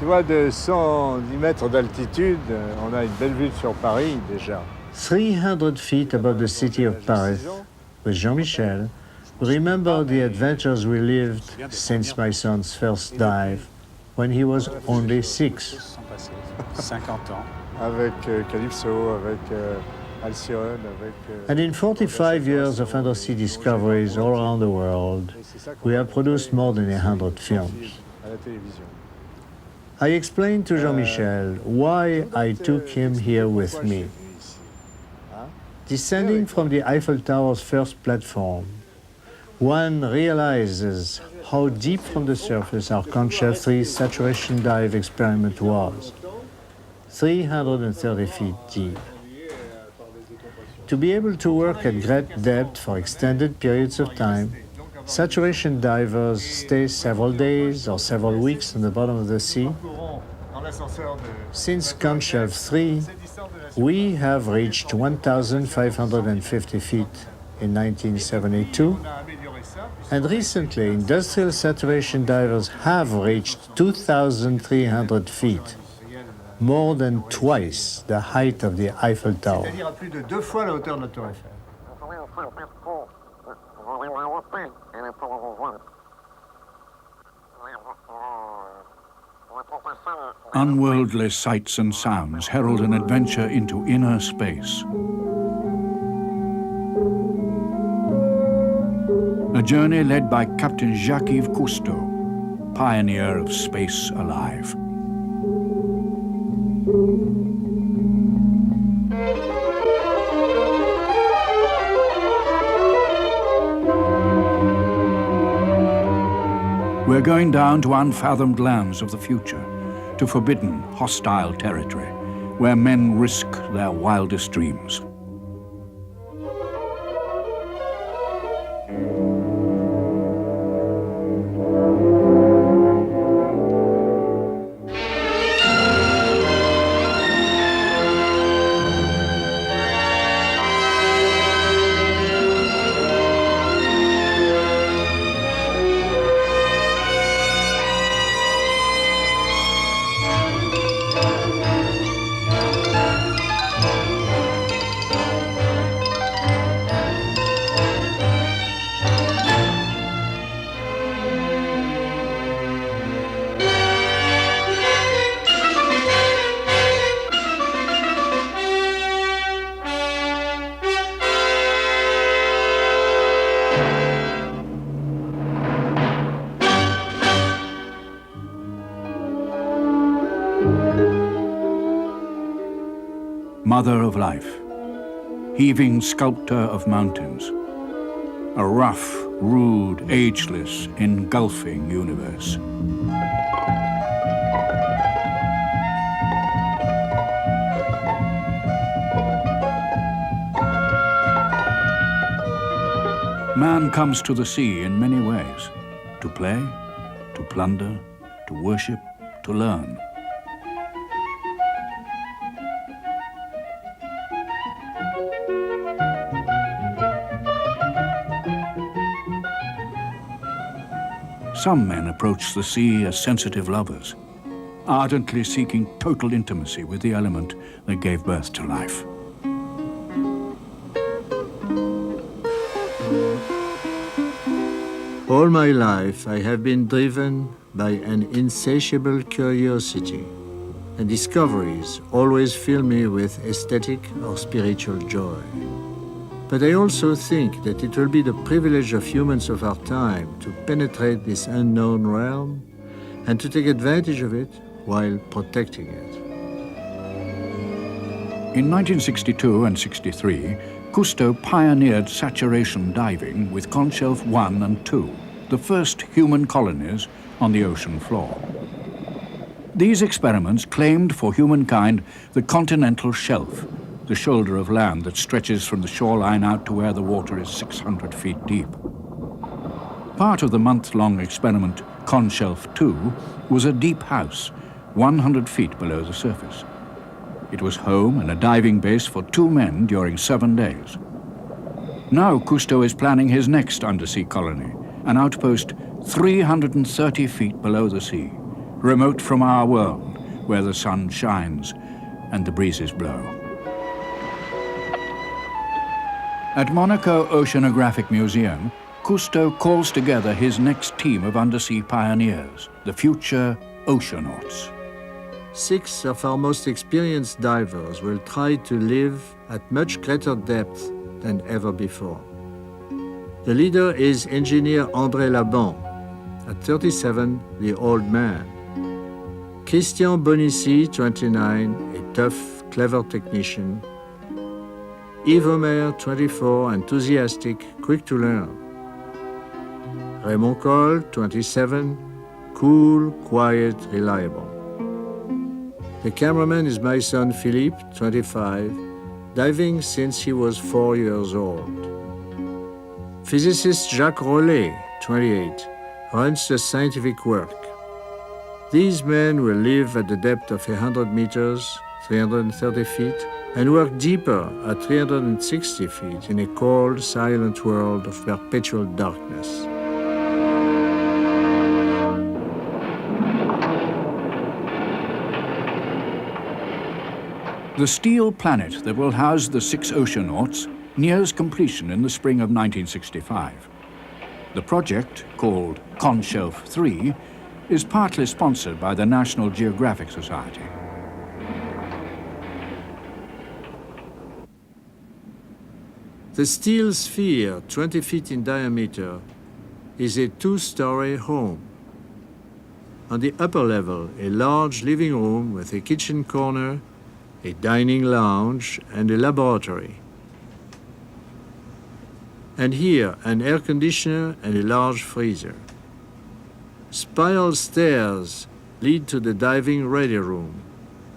Tu vois, de 110 mètres d'altitude, on a une belle vue sur Paris déjà. 300 feet above the city of Paris, with Jean-Michel, we remember the adventures we lived since my son's first dive, when he was only 6. Avec Calypso, avec Alcyone, avec... And in 45 years of undersea discoveries all around the world, we have produced more than 100 films. I explained to Jean-Michel why I took him here with me. Descending from the Eiffel Tower's first platform, one realizes how deep from the surface our Conshelf 3 saturation dive experiment was. 330 feet deep. To be able to work at great depth for extended periods of time, saturation divers stay several days or several weeks on the bottom of the sea. Since Conshelf 3, we have reached 1,550 feet in 1972, and recently industrial saturation divers have reached 2,300 feet, more than twice the height of the Eiffel Tower. Unworldly sights and sounds herald an adventure into inner space. A journey led by Captain Jacques Cousteau, pioneer of space alive. We're going down to unfathomed lands of the future, to forbidden, hostile territory, where men risk their wildest dreams. Mother of life, heaving sculptor of mountains, a rough, rude, ageless, engulfing universe. Man comes to the sea in many ways, to play, to plunder, to worship, to learn. Some men approach the sea as sensitive lovers, ardently seeking total intimacy with the element that gave birth to life. All my life, I have been driven by an insatiable curiosity, and discoveries always fill me with aesthetic or spiritual joy. But I also think that it will be the privilege of humans of our time to penetrate this unknown realm and to take advantage of it while protecting it. In 1962 and 63, Cousteau pioneered saturation diving with Conshelf 1 and 2, the first human colonies on the ocean floor. These experiments claimed for humankind the continental shelf, the shoulder of land that stretches from the shoreline out to where the water is 600 feet deep. Part of the month-long experiment, Conshelf 2, was a deep house, 100 feet below the surface. It was home and a diving base for 2 men during 7 days. Now Cousteau is planning his next undersea colony, an outpost 330 feet below the sea, remote from our world, where the sun shines and the breezes blow. At Monaco Oceanographic Museum, Cousteau calls together his next team of undersea pioneers, the future oceanauts. 6 of our most experienced divers will try to live at much greater depth than ever before. The leader is engineer André Laban, at 37, the old man. Christian Bonici, 29, a tough, clever technician. Yves Omer, 24, enthusiastic, quick to learn. Raymond Cole, 27, cool, quiet, reliable. The cameraman is my son Philippe, 25, diving since he was 4 years old. Physicist Jacques Cousteau, 28, runs the scientific work. These men will live at the depth of 100 meters, 330 feet, and work deeper at 360 feet in a cold, silent world of perpetual darkness. The steel planet that will house the 6 oceanauts nears completion in the spring of 1965. The project, called Conshelf 3, is partly sponsored by the National Geographic Society. The steel sphere, 20 feet in diameter, is a 2-story home. On the upper level, a large living room with a kitchen corner, a dining lounge, and a laboratory. And here, an air conditioner and a large freezer. Spiral stairs lead to the diving ready room,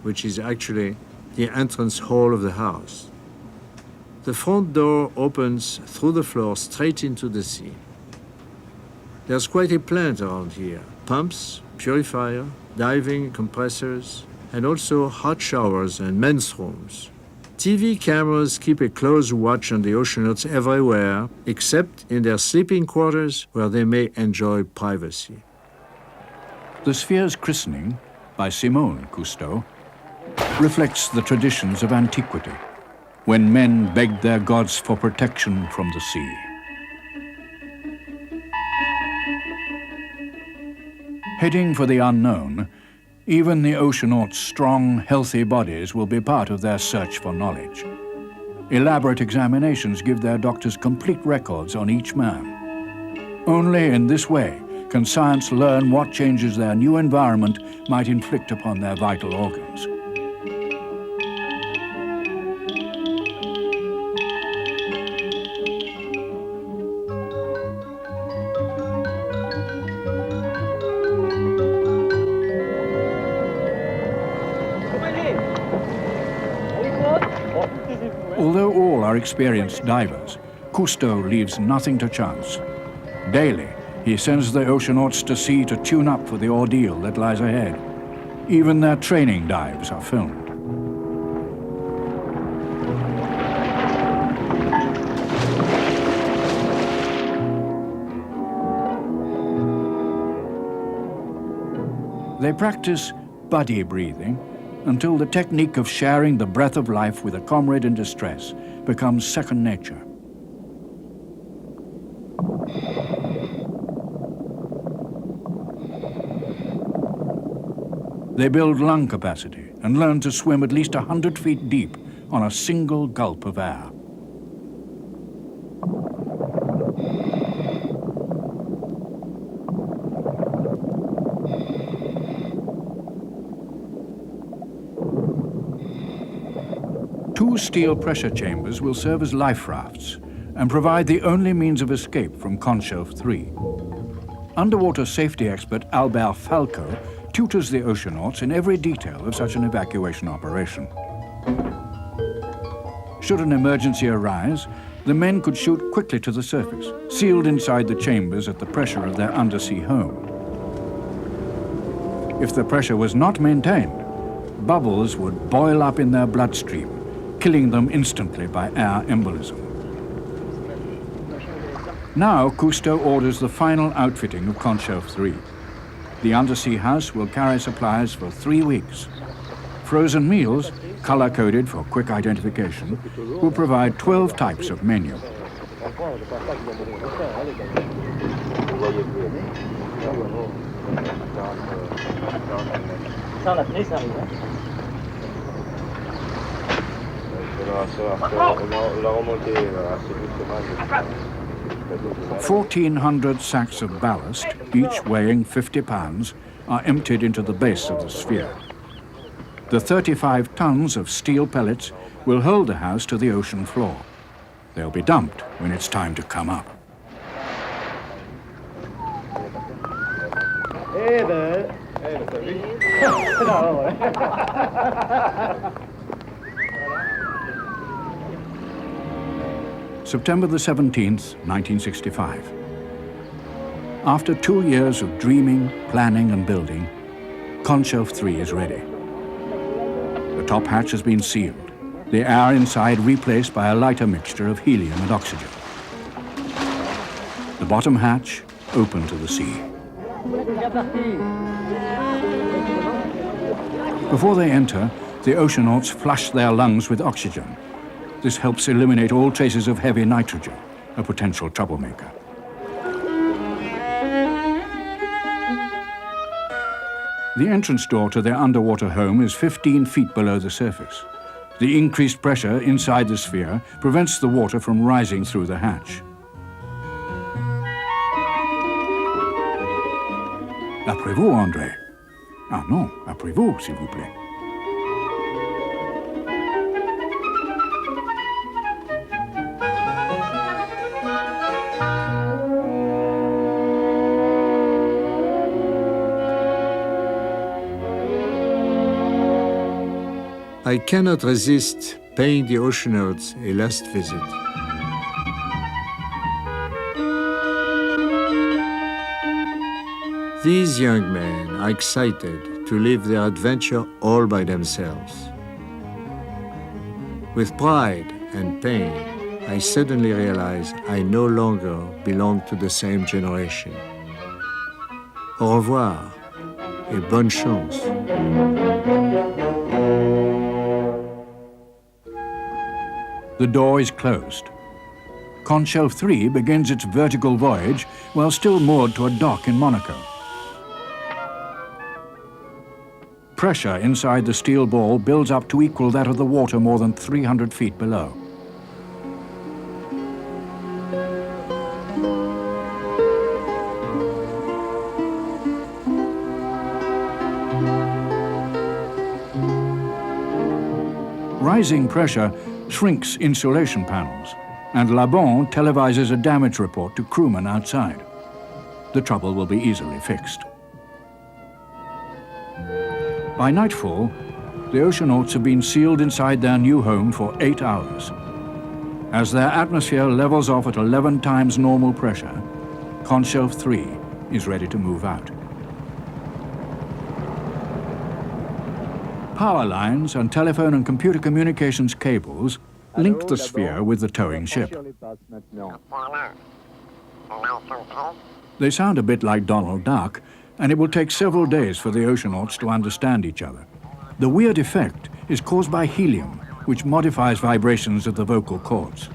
which is actually the entrance hall of the house. The front door opens through the floor straight into the sea. There's quite a plant around here. Pumps, purifier, diving compressors, and also hot showers and men's rooms. TV cameras keep a close watch on the oceanauts everywhere, except in their sleeping quarters where they may enjoy privacy. The sphere's christening, by Simone Cousteau, reflects the traditions of antiquity, when men begged their gods for protection from the sea. Heading for the unknown, even the oceanauts' strong, healthy bodies will be part of their search for knowledge. Elaborate examinations give their doctors complete records on each man. Only in this way can science learn what changes their new environment might inflict upon their vital organs. Although all are experienced divers, Cousteau leaves nothing to chance. Daily, he sends the oceanauts to sea to tune up for the ordeal that lies ahead. Even their training dives are filmed. They practice buddy breathing until the technique of sharing the breath of life with a comrade in distress becomes second nature. They build lung capacity and learn to swim at least 100 feet deep on a single gulp of air. Two steel pressure chambers will serve as life rafts and provide the only means of escape from Conshelf 3. Underwater safety expert Albert Falco tutors the oceanauts in every detail of such an evacuation operation. Should an emergency arise, the men could shoot quickly to the surface, sealed inside the chambers at the pressure of their undersea home. If the pressure was not maintained, bubbles would boil up in their bloodstream, killing them instantly by air embolism. Now Cousteau orders the final outfitting of Conshelf 3. The undersea house will carry supplies for 3 weeks. Frozen meals, color-coded for quick identification, will provide 12 types of menu. "1,400 sacks of ballast, each weighing 50 pounds, are emptied into the base of the sphere. The 35 tons of steel pellets will hold the house to the ocean floor. They'll be dumped when it's time to come up." September the 17th, 1965. After 2 years of dreaming, planning and building, Conshelf 3 is ready. The top hatch has been sealed, the air inside replaced by a lighter mixture of helium and oxygen. The bottom hatch open to the sea. Before they enter, the oceanauts flush their lungs with oxygen. This helps eliminate all traces of heavy nitrogen, a potential troublemaker. The entrance door to their underwater home is 15 feet below the surface. The increased pressure inside the sphere prevents the water from rising through the hatch. Après vous, André. Ah non, après vous, s'il vous plaît. I cannot resist paying the oceanauts a last visit. These young men are excited to live their adventure all by themselves. With pride and pain, I suddenly realize I no longer belong to the same generation. Au revoir et bonne chance. The door is closed. Conshelf 3 begins its vertical voyage while still moored to a dock in Monaco. Pressure inside the steel ball builds up to equal that of the water more than 300 feet below. Rising pressure shrinks insulation panels, and Labon televises a damage report to crewmen outside. The trouble will be easily fixed. By nightfall, the oceanauts have been sealed inside their new home for 8 hours. As their atmosphere levels off at 11 times normal pressure, Conshelf 3 is ready to move out. Power lines and telephone and computer communications cables link the sphere with the towing ship. They sound a bit like Donald Duck, and it will take several days for the oceanauts to understand each other. The weird effect is caused by helium, which modifies vibrations of the vocal cords.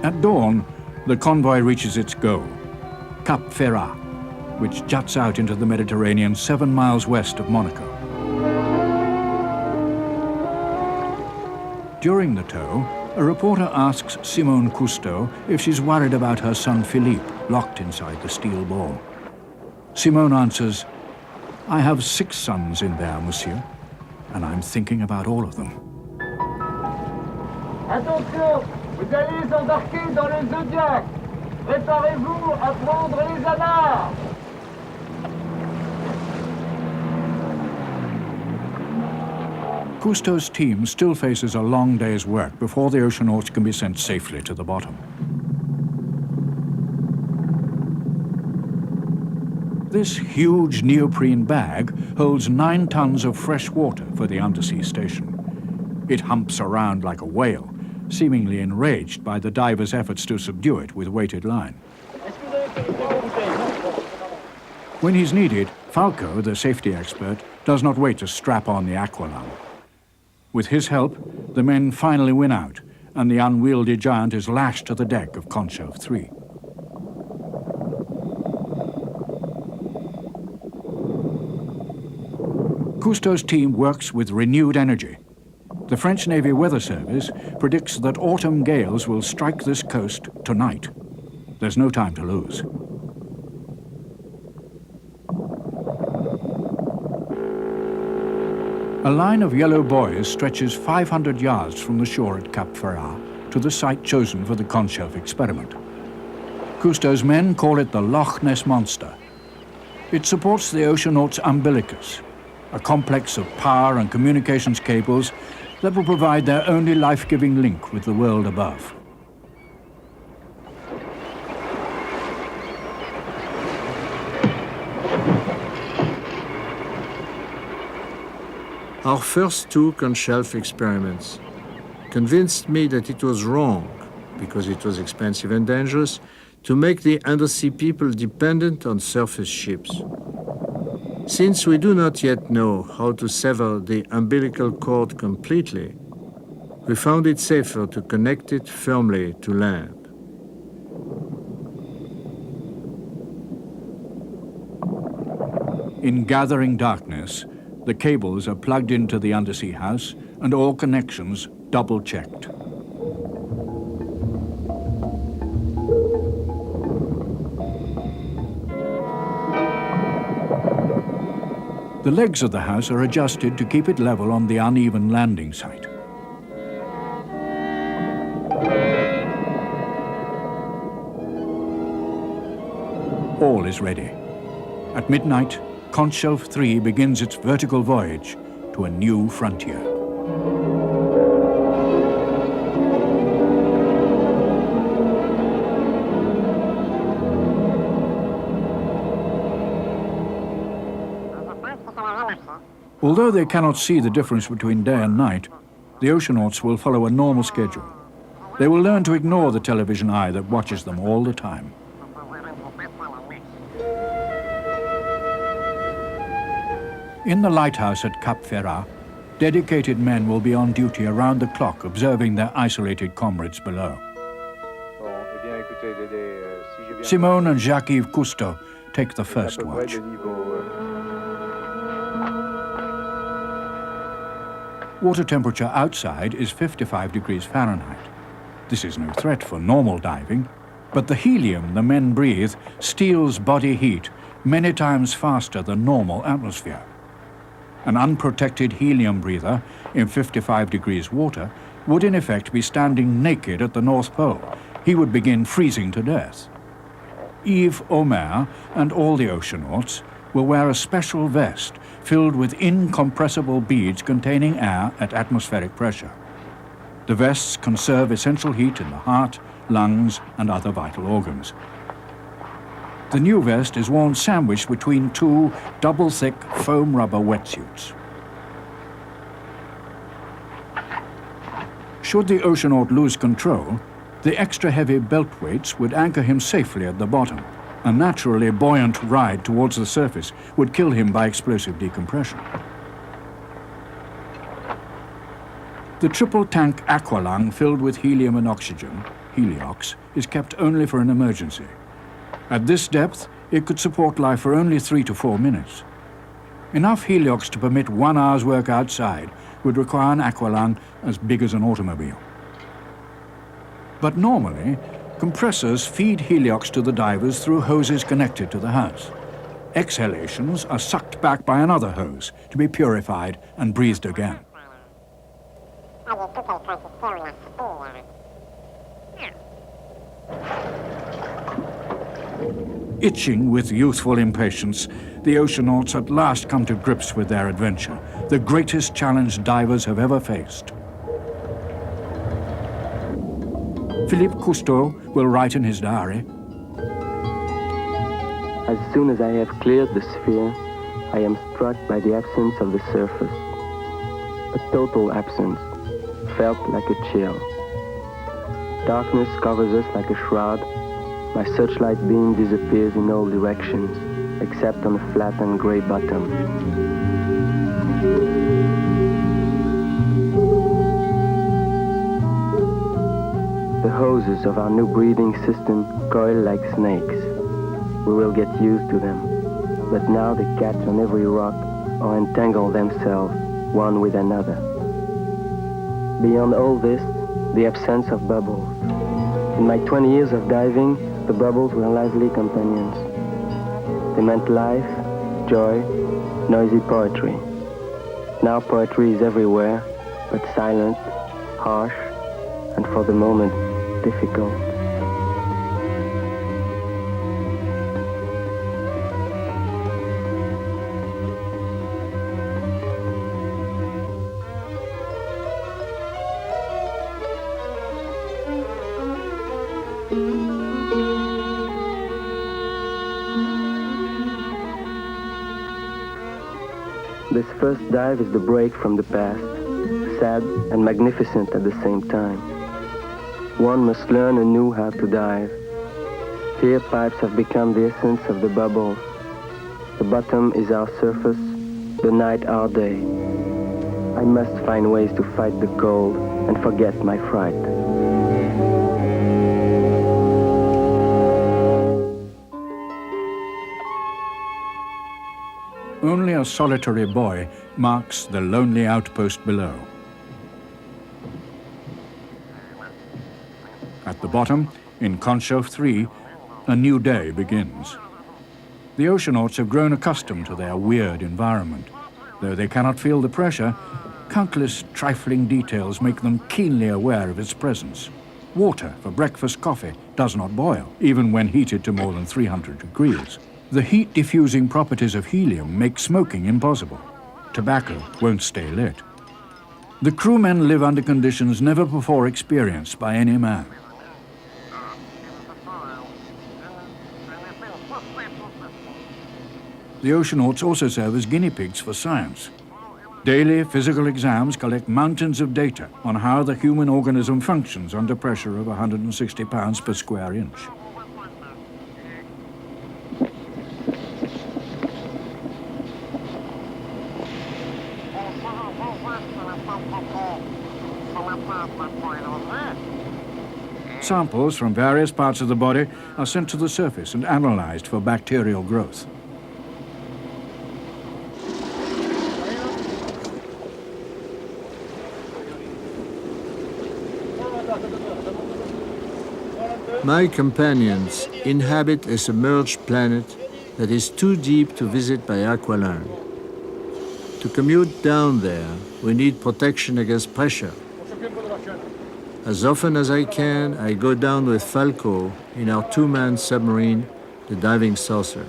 At dawn, the convoy reaches its goal, Cap Ferrat, which juts out into the Mediterranean 7 miles west of Monaco. During the tow, a reporter asks Jacques Cousteau if she's worried about her son Philippe, locked inside the steel ball. Simone answers, "I have 6 sons in there, monsieur, and I'm thinking about all of them." Attention, vous allez embarquer dans le Zodiac. Préparez-vous à prendre les amarres. Cousteau's team still faces a long day's work before the oceanauts can be sent safely to the bottom. This huge neoprene bag holds 9 tons of fresh water for the undersea station. It humps around like a whale, seemingly enraged by the diver's efforts to subdue it with weighted line. When he's needed, Falco, the safety expert, does not wait to strap on the aqualung. With his help, the men finally win out, and the unwieldy giant is lashed to the deck of Conshelf 3. Cousteau's team works with renewed energy. The French Navy Weather Service predicts that autumn gales will strike this coast tonight. There's no time to lose. A line of yellow buoys stretches 500 yards from the shore at Cap Ferrat to the site chosen for the Conshelf experiment. Cousteau's men call it the Loch Ness Monster. It supports the oceanaut's umbilicus, a complex of power and communications cables that will provide their only life-giving link with the world above. Our first two Conshelf experiments convinced me that it was wrong, because it was expensive and dangerous, to make the undersea people dependent on surface ships. Since we do not yet know how to sever the umbilical cord completely, we found it safer to connect it firmly to land. In gathering darkness, the cables are plugged into the undersea house and all connections double-checked. The legs of the house are adjusted to keep it level on the uneven landing site. All is ready. At midnight, Conshelf 3 begins its vertical voyage to a new frontier. Although they cannot see the difference between day and night, the oceanauts will follow a normal schedule. They will learn to ignore the television eye that watches them all the time. In the lighthouse at Cap Ferrat, dedicated men will be on duty around the clock observing their isolated comrades below. Simone and Jacques Cousteau take the first watch. Water temperature outside is 55 degrees Fahrenheit. This is no threat for normal diving, but the helium the men breathe steals body heat many times faster than normal atmosphere. An unprotected helium breather in 55 degrees water would in effect be standing naked at the North Pole. He would begin freezing to death. Yves Omer and all the oceanauts will wear a special vest filled with incompressible beads containing air at atmospheric pressure. The vests conserve essential heat in the heart, lungs, and other vital organs. The new vest is worn sandwiched between two double-thick foam rubber wetsuits. Should the oceanaut lose control, the extra heavy belt weights would anchor him safely at the bottom. A naturally buoyant ride towards the surface would kill him by explosive decompression. The triple-tank aqualung filled with helium and oxygen, heliox, is kept only for an emergency. At this depth, it could support life for only 3 to 4 minutes. Enough heliox to permit 1 hour's work outside would require an aqualung as big as an automobile. But normally, compressors feed heliox to the divers through hoses connected to the house. Exhalations are sucked back by another hose to be purified and breathed again. Itching with youthful impatience, the oceanauts at last come to grips with their adventure, the greatest challenge divers have ever faced. Philippe Cousteau will write in his diary, "As soon as I have cleared the sphere, I am struck by the absence of the surface. A total absence, felt like a chill. Darkness covers us like a shroud. My searchlight beam disappears in all directions, except on a flat and gray bottom. The hoses of our new breathing system coil like snakes. We will get used to them, but now they catch on every rock or entangle themselves one with another. Beyond all this, the absence of bubbles. In my 20 years of diving, the bubbles were lively companions. They meant life, joy, noisy poetry. Now poetry is everywhere, but silent, harsh, and for the moment, difficult. This first dive is the break from the past, sad and magnificent at the same time. One must learn anew how to dive. Here pipes have become the essence of the bubbles. The bottom is our surface, the night our day. I must find ways to fight the cold and forget my fright. Only a solitary buoy marks the lonely outpost below. At the bottom, in Conshelf 3, a new day begins. The oceanauts have grown accustomed to their weird environment. Though they cannot feel the pressure, countless trifling details make them keenly aware of its presence. Water for breakfast coffee does not boil, even when heated to more than 300 degrees. The heat-diffusing properties of helium make smoking impossible. Tobacco won't stay lit. The crewmen live under conditions never before experienced by any man. The oceanauts also serve as guinea pigs for science. Daily physical exams collect mountains of data on how the human organism functions under pressure of 160 pounds per square inch. Samples from various parts of the body are sent to the surface and analyzed for bacterial growth. My companions inhabit a submerged planet that is too deep to visit by aqualung. To commute down there, we need protection against pressure. As often as I can, I go down with Falco in our two-man submarine, the Diving Saucer.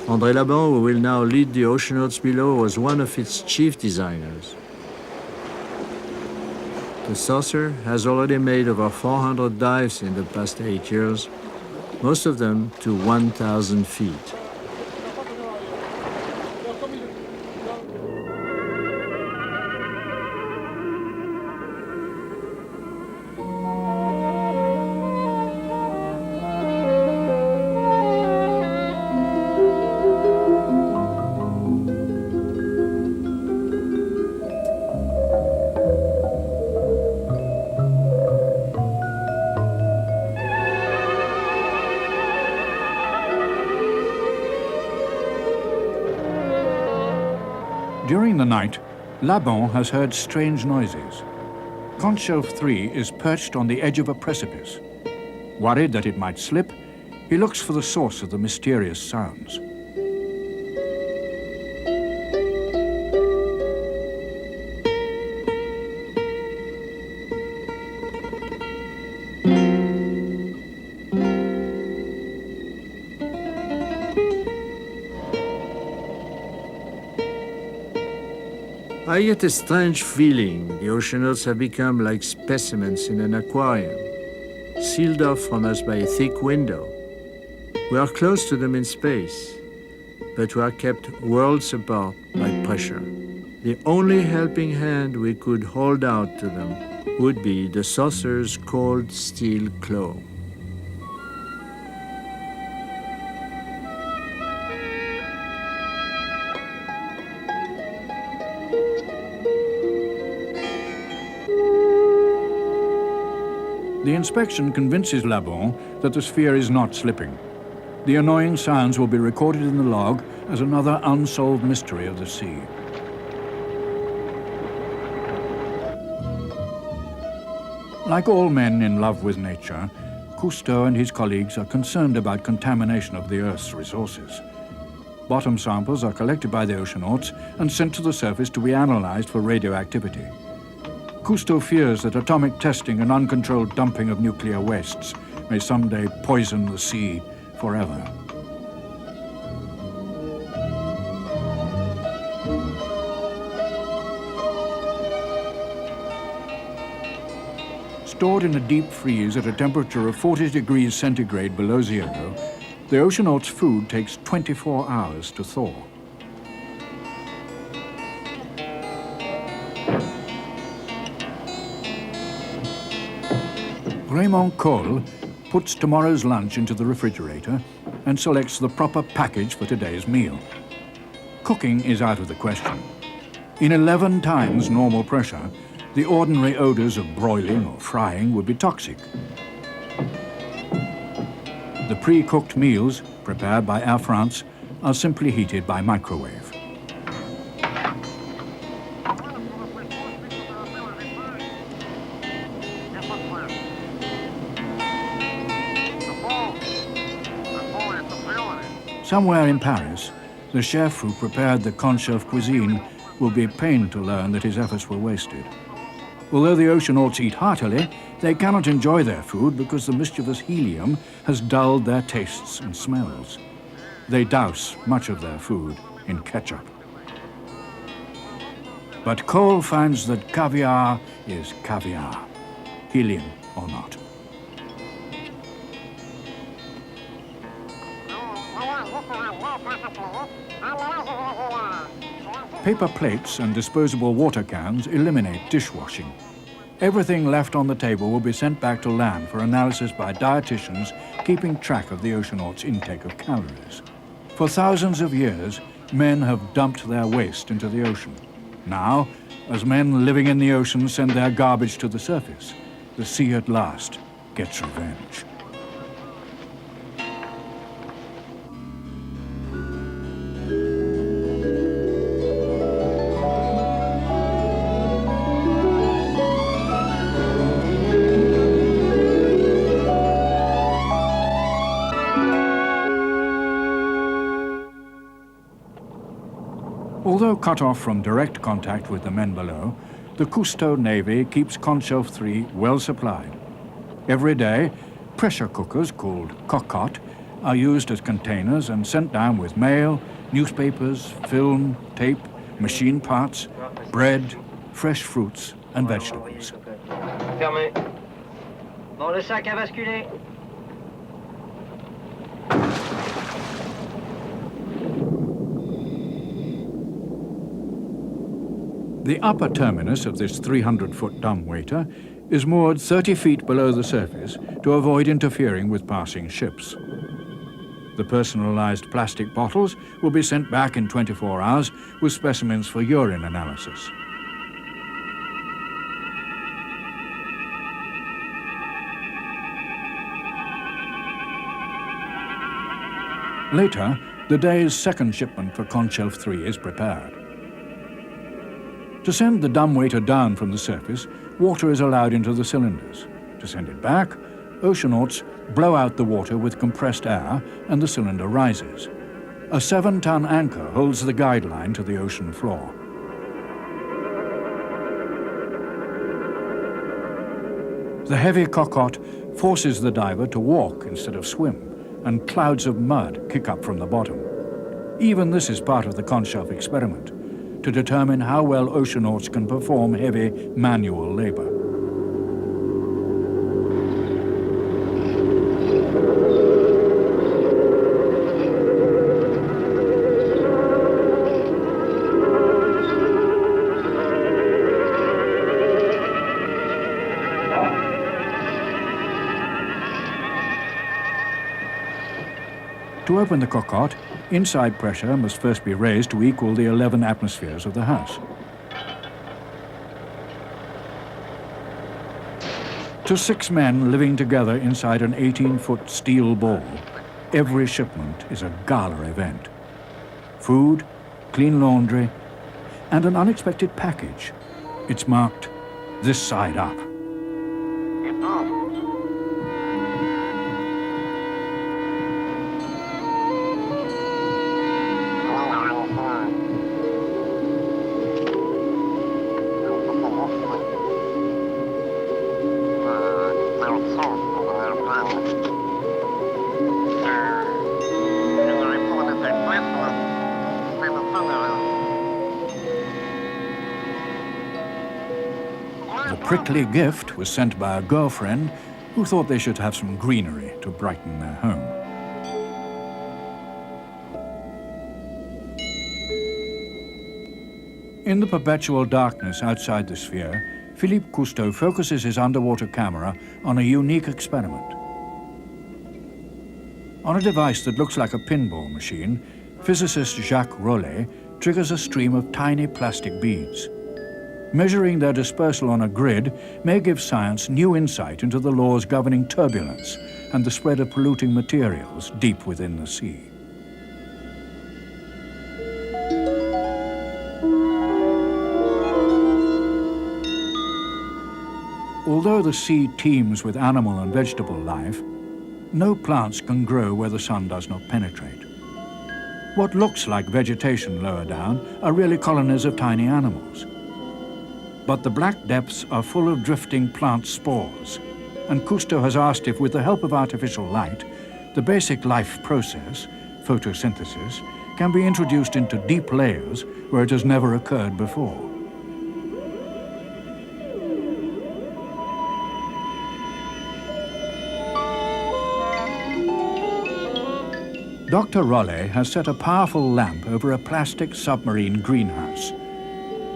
André Laban, who will now lead the oceanauts below, was one of its chief designers. The Saucer has already made over 400 dives in the past 8 years, most of them to 1,000 feet. During the night, Laban has heard strange noises. Conshelf 3 is perched on the edge of a precipice. Worried that it might slip, he looks for the source of the mysterious sounds. I get a strange feeling the oceanauts have become like specimens in an aquarium, sealed off from us by a thick window. We are close to them in space, but we are kept worlds apart by pressure. The only helping hand we could hold out to them would be the saucer's cold steel claw. The inspection convinces Labon that the sphere is not slipping. The annoying sounds will be recorded in the log as another unsolved mystery of the sea. Like all men in love with nature, Cousteau and his colleagues are concerned about contamination of the Earth's resources. Bottom samples are collected by the oceanauts and sent to the surface to be analyzed for radioactivity. Cousteau fears that atomic testing and uncontrolled dumping of nuclear wastes may someday poison the sea forever. Stored in a deep freeze at a temperature of 40 degrees centigrade below zero, the oceanauts' food takes 24 hours to thaw. Raymond Cole puts tomorrow's lunch into the refrigerator and selects the proper package for today's meal. Cooking is out of the question. In 11 times normal pressure, the ordinary odors of broiling or frying would be toxic. The pre-cooked meals, prepared by Air France, are simply heated by microwave. Somewhere in Paris, the chef who prepared the Conshelf cuisine will be pained to learn that his efforts were wasted. Although the oceanauts eat heartily, they cannot enjoy their food because the mischievous helium has dulled their tastes and smells. They douse much of their food in ketchup. But Cole finds that caviar is caviar, helium or not. Paper plates and disposable water cans eliminate dishwashing. Everything left on the table will be sent back to land for analysis by dietitians keeping track of the oceanauts' intake of calories. For thousands of years, men have dumped their waste into the ocean. Now, as men living in the ocean send their garbage to the surface, the sea at last gets revenge. Although cut off from direct contact with the men below, the Cousteau Navy keeps Conshelf 3 well supplied. Every day, pressure cookers called cocottes are used as containers and sent down with mail, newspapers, film, tape, machine parts, bread, fresh fruits and vegetables. Fermé. Bon, le sac a basculé. The upper terminus of this 300-foot dumbwaiter is moored 30 feet below the surface to avoid interfering with passing ships. The personalized plastic bottles will be sent back in 24 hours with specimens for urine analysis. Later, the day's second shipment for Conshelf 3 is prepared. To send the dumbwaiter down from the surface, water is allowed into the cylinders. To send it back, oceanauts blow out the water with compressed air and the cylinder rises. A 7-ton anchor holds the guideline to the ocean floor. The heavy cocotte forces the diver to walk instead of swim, and clouds of mud kick up from the bottom. Even this is part of the Conshelf experiment, to determine how well oceanauts can perform heavy manual labor. To open the cocotte, inside pressure must first be raised to equal the 11 atmospheres of the house. To 6 men living together inside an 18-foot steel ball, every shipment is a gala event. Food, clean laundry, and an unexpected package. It's marked, "This side up." The prickly gift was sent by a girlfriend who thought they should have some greenery to brighten their home. In the perpetual darkness outside the sphere, Philippe Cousteau focuses his underwater camera on a unique experiment. On a device that looks like a pinball machine, physicist Jacques Cousteau triggers a stream of tiny plastic beads. Measuring their dispersal on a grid may give science new insight into the laws governing turbulence and the spread of polluting materials deep within the sea. Although the sea teems with animal and vegetable life, no plants can grow where the sun does not penetrate. What looks like vegetation lower down are really colonies of tiny animals. But the black depths are full of drifting plant spores, and Cousteau has asked if, with the help of artificial light, the basic life process, photosynthesis, can be introduced into deep layers where it has never occurred before. Dr. Rollet has set a powerful lamp over a plastic submarine greenhouse.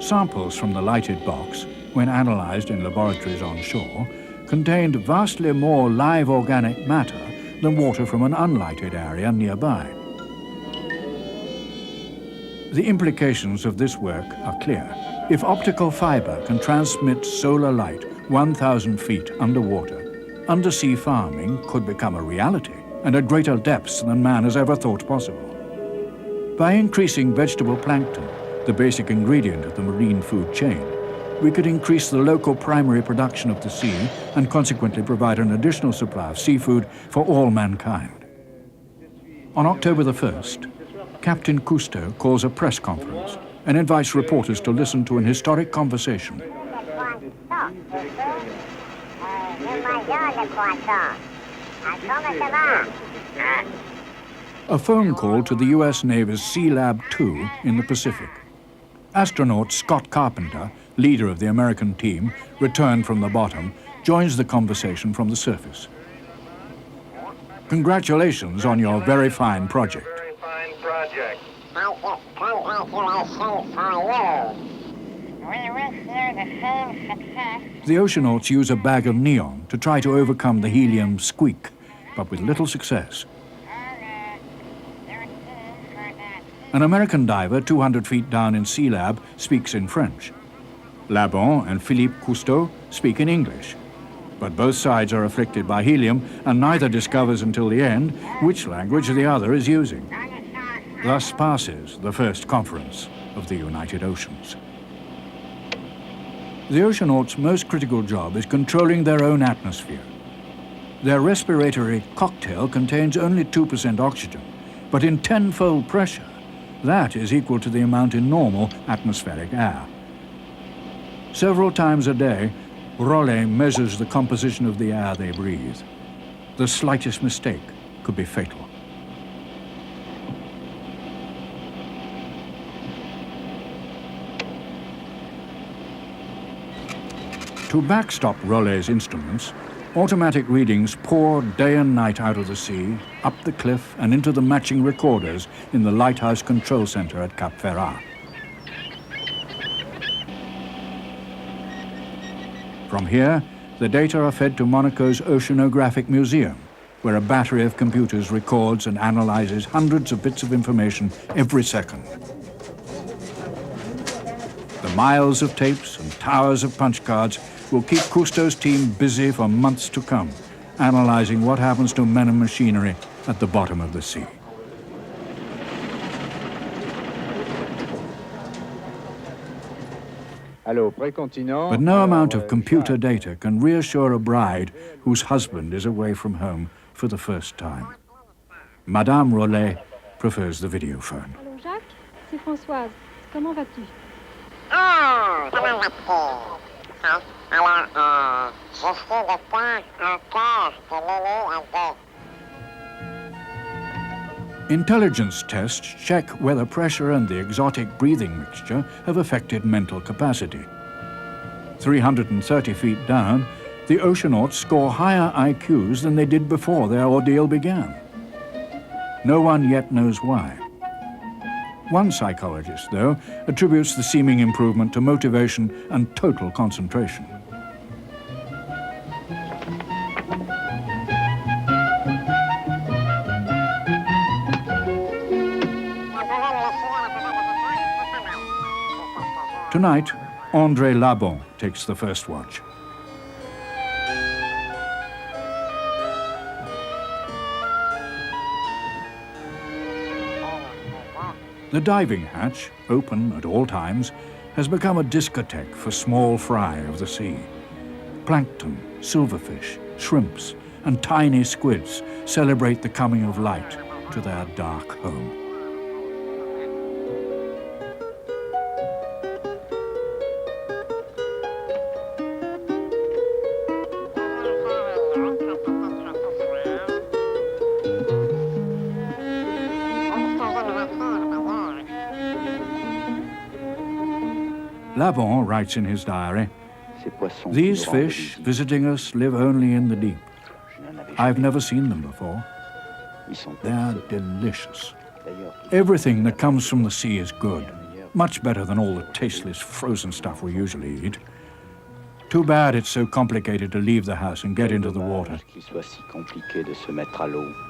Samples from the lighted box, when analyzed in laboratories on shore, contained vastly more live organic matter than water from an unlighted area nearby. The implications of this work are clear. If optical fiber can transmit solar light 1,000 feet underwater, undersea farming could become a reality, and at greater depths than man has ever thought possible. By increasing vegetable plankton, the basic ingredient of the marine food chain, we could increase the local primary production of the sea and consequently provide an additional supply of seafood for all mankind. On October the 1st, Captain Cousteau calls a press conference and invites reporters to listen to an historic conversation. A phone call to the US Navy's Sea Lab 2 in the Pacific. Astronaut Scott Carpenter, leader of the American team, returned from the bottom, joins the conversation from the surface. Congratulations on your very fine project. Very fine project. The oceanauts use a bag of neon to try to overcome the helium squeak, but with little success. An American diver 200 feet down in Sea Lab speaks in French. Labon and Philippe Cousteau speak in English. But both sides are afflicted by helium, and neither discovers until the end which language the other is using. Thus passes the first conference of the United Oceans. The oceanauts' most critical job is controlling their own atmosphere. Their respiratory cocktail contains only 2% oxygen, but in 10-fold pressure, that is equal to the amount in normal atmospheric air. Several times a day, Rollet measures the composition of the air they breathe. The slightest mistake could be fatal. To backstop Rollet's instruments, automatic readings pour day and night out of the sea, up the cliff and into the matching recorders in the Lighthouse Control Center at Cap Ferrat. From here, the data are fed to Monaco's Oceanographic Museum, where a battery of computers records and analyzes hundreds of bits of information every second. The miles of tapes and towers of punch cards will keep Cousteau's team busy for months to come, analyzing what happens to men and machinery at the bottom of the sea. But no amount of computer data can reassure a bride whose husband is away from home for the first time. Madame Rollet prefers the video phone. Allô Jacques, c'est Françoise. Comment vas-tu? Ah, comment vas-tu? Alors, je suis de toi encore de Lily à deux. Intelligence tests check whether pressure and the exotic breathing mixture have affected mental capacity. 330 feet down, the oceanauts score higher IQs than they did before their ordeal began. No one yet knows why. One psychologist, though, attributes the seeming improvement to motivation and total concentration. Tonight, André Labon takes the first watch. The diving hatch, open at all times, has become a discotheque for small fry of the sea. Plankton, silverfish, shrimps, and tiny squids celebrate the coming of light to their dark home. Labon writes in his diary, "These fish visiting us live only in the deep. I've never seen them before. They're delicious. Everything that comes from the sea is good, much better than all the tasteless frozen stuff we usually eat. Too bad it's so complicated to leave the house and get into the water.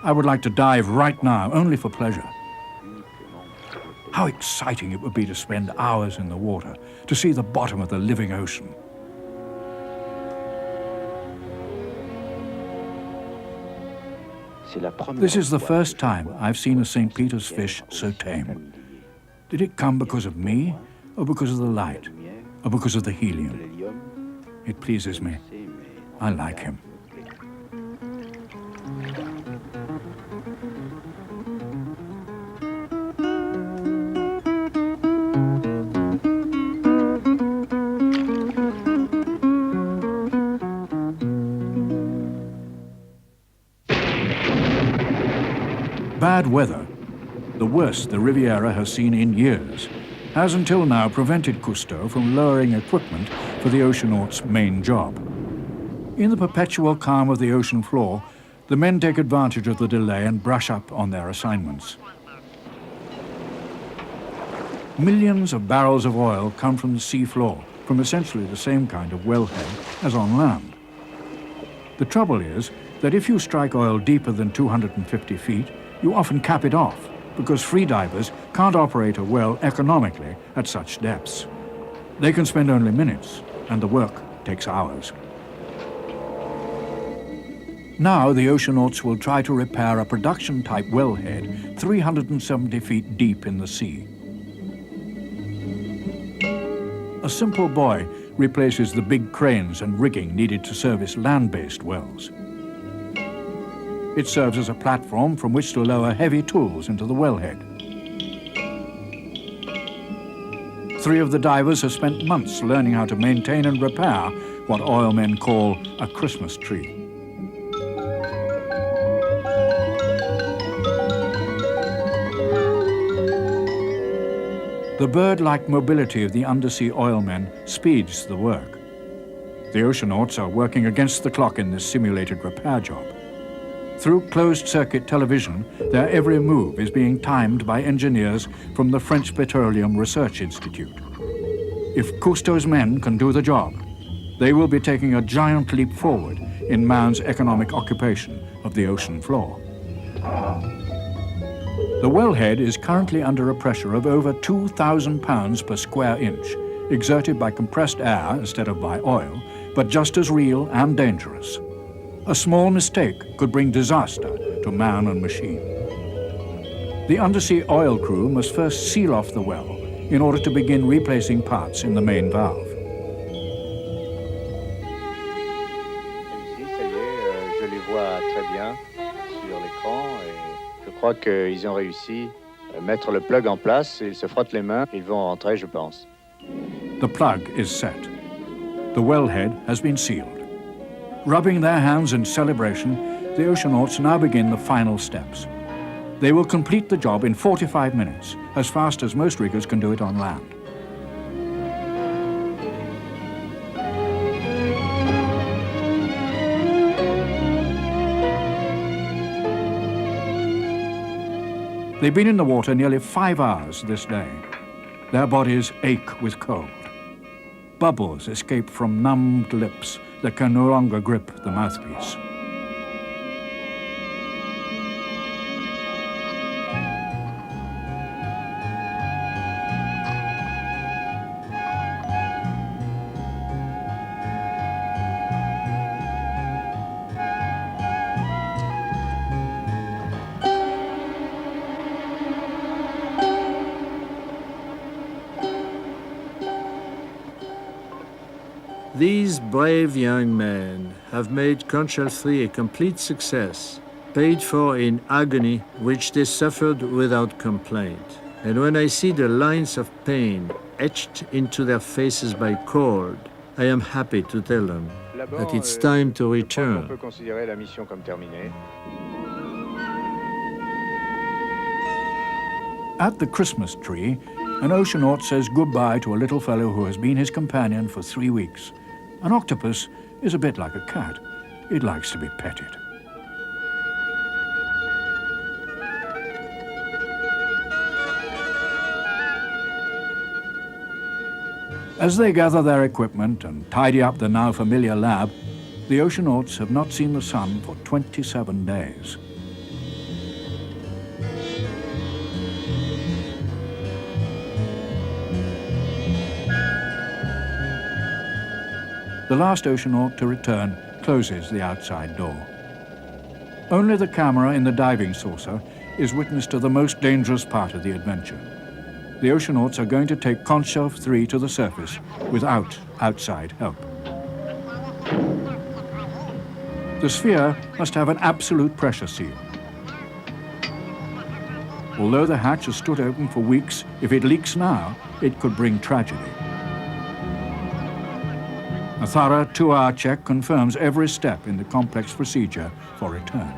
I would like to dive right now, only for pleasure. How exciting it would be to spend hours in the water, to see the bottom of the living ocean." This is the first time I've seen a St. Peter's fish so tame. Did it come because of me, or because of the light, or because of the helium? It pleases me. I like him. Bad weather, the worst the Riviera has seen in years, has until now prevented Cousteau from lowering equipment for the oceanauts' main job. In the perpetual calm of the ocean floor, the men take advantage of the delay and brush up on their assignments. Millions of barrels of oil come from the sea floor, from essentially the same kind of wellhead as on land. The trouble is that if you strike oil deeper than 250 feet, you often cap it off, because freedivers can't operate a well economically at such depths. They can spend only minutes, and the work takes hours. Now the oceanauts will try to repair a production-type wellhead 370 feet deep in the sea. A simple buoy replaces the big cranes and rigging needed to service land-based wells. It serves as a platform from which to lower heavy tools into the wellhead. 3 of the divers have spent months learning how to maintain and repair what oilmen call a Christmas tree. The bird-like mobility of the undersea oilmen speeds the work. The oceanauts are working against the clock in this simulated repair job. Through closed-circuit television, their every move is being timed by engineers from the French Petroleum Research Institute. If Cousteau's men can do the job, they will be taking a giant leap forward in man's economic occupation of the ocean floor. The wellhead is currently under a pressure of over 2,000 pounds per square inch, exerted by compressed air instead of by oil, but just as real and dangerous. A small mistake could bring disaster to man and machine. The undersea oil crew must first seal off the well in order to begin replacing parts in the main valve. Ici, ça y est, je les vois très bien sur l'écran et je crois qu'ils ont réussi à mettre le plug en place. Ils se frottent les mains, ils vont rentrer, je pense. The plug is set. The wellhead has been sealed. Rubbing their hands in celebration, the oceanauts now begin the final steps. They will complete the job in 45 minutes, as fast as most riggers can do it on land. They've been in the water nearly 5 hours this day. Their bodies ache with cold. Bubbles escape from numbed lips that can no longer grip the mouthpiece. These brave young men have made Conshelf 3 a complete success, paid for in agony which they suffered without complaint. And when I see the lines of pain etched into their faces by cold, I am happy to tell them that it's time to return. On peut considérer la mission comme terminée. At the Christmas tree, an oceanaut says goodbye to a little fellow who has been his companion for 3 weeks. An octopus is a bit like a cat. It likes to be petted. As they gather their equipment and tidy up the now familiar lab, the oceanauts have not seen the sun for 27 days. The last oceanaut to return closes the outside door. Only the camera in the diving saucer is witness to the most dangerous part of the adventure. The oceanauts are going to take Conshelf 3 to the surface without outside help. The sphere must have an absolute pressure seal. Although the hatch has stood open for weeks, if it leaks now, it could bring tragedy. A thorough 2-hour check confirms every step in the complex procedure for return.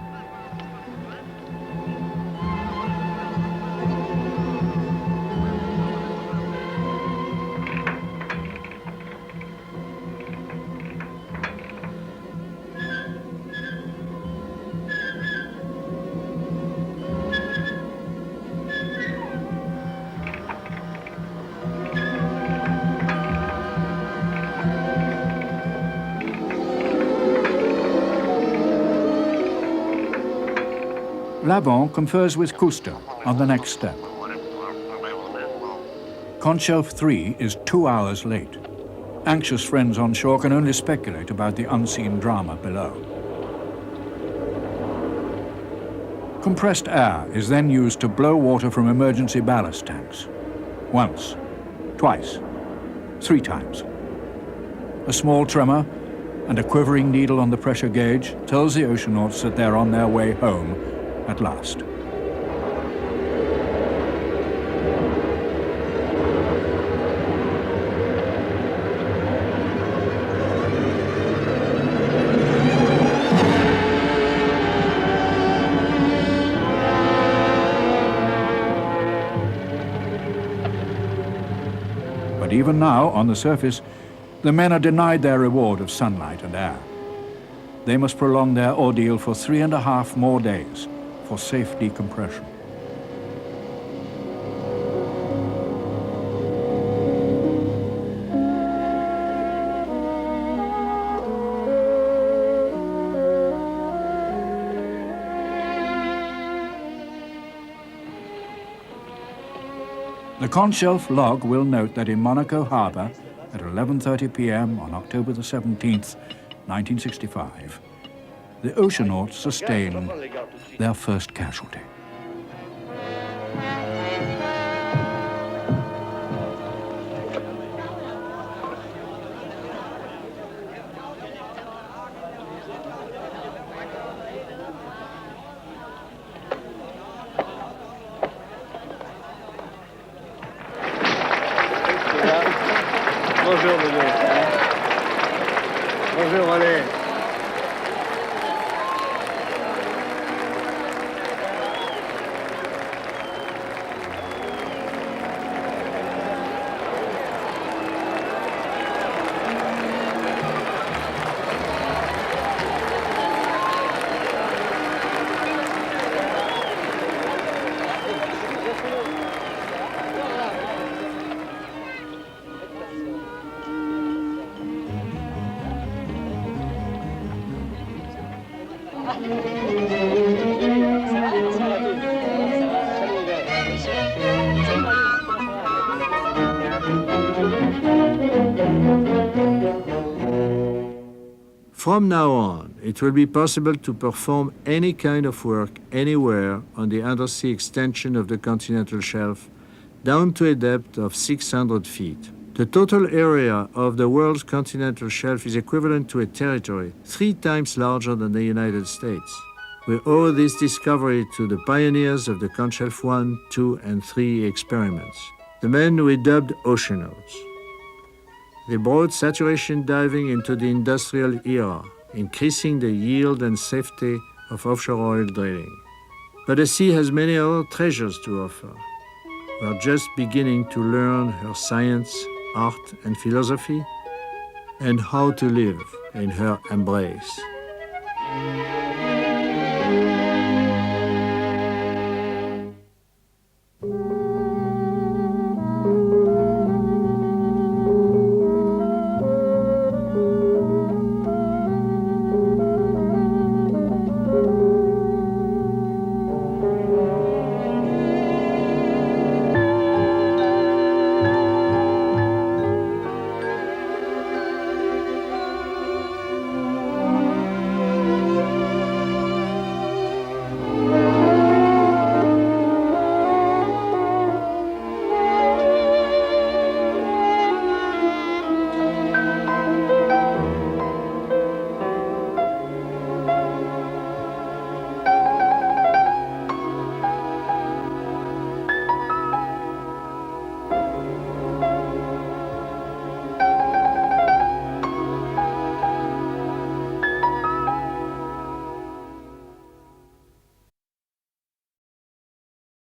Lavant confers with Cousteau on the next step. Conshelf 3 is 2 hours late. Anxious friends on shore can only speculate about the unseen drama below. Compressed air is then used to blow water from emergency ballast tanks. Once, twice, 3 times. A small tremor and a quivering needle on the pressure gauge tells the oceanauts that they're on their way home at last. But even now, on the surface, the men are denied their reward of sunlight and air. They must prolong their ordeal for 3.5 more days for safe decompression. The Conshelf log will note that in Monaco Harbour, at 11:30 p.m. on October the 17th, 1965, the oceanauts sustained their first casualty. Bonjour, Bruno. Bonjour, allez. From now on, it will be possible to perform any kind of work anywhere on the undersea extension of the continental shelf, down to a depth of 600 feet. The total area of the world's continental shelf is equivalent to a territory 3 times larger than the United States. We owe this discovery to the pioneers of the Conshelf 1, 2, and 3 experiments, the men we dubbed oceanauts. They brought saturation diving into the industrial era, increasing the yield and safety of offshore oil drilling. But the sea has many other treasures to offer. We are just beginning to learn her science, art, and philosophy, and how to live in her embrace.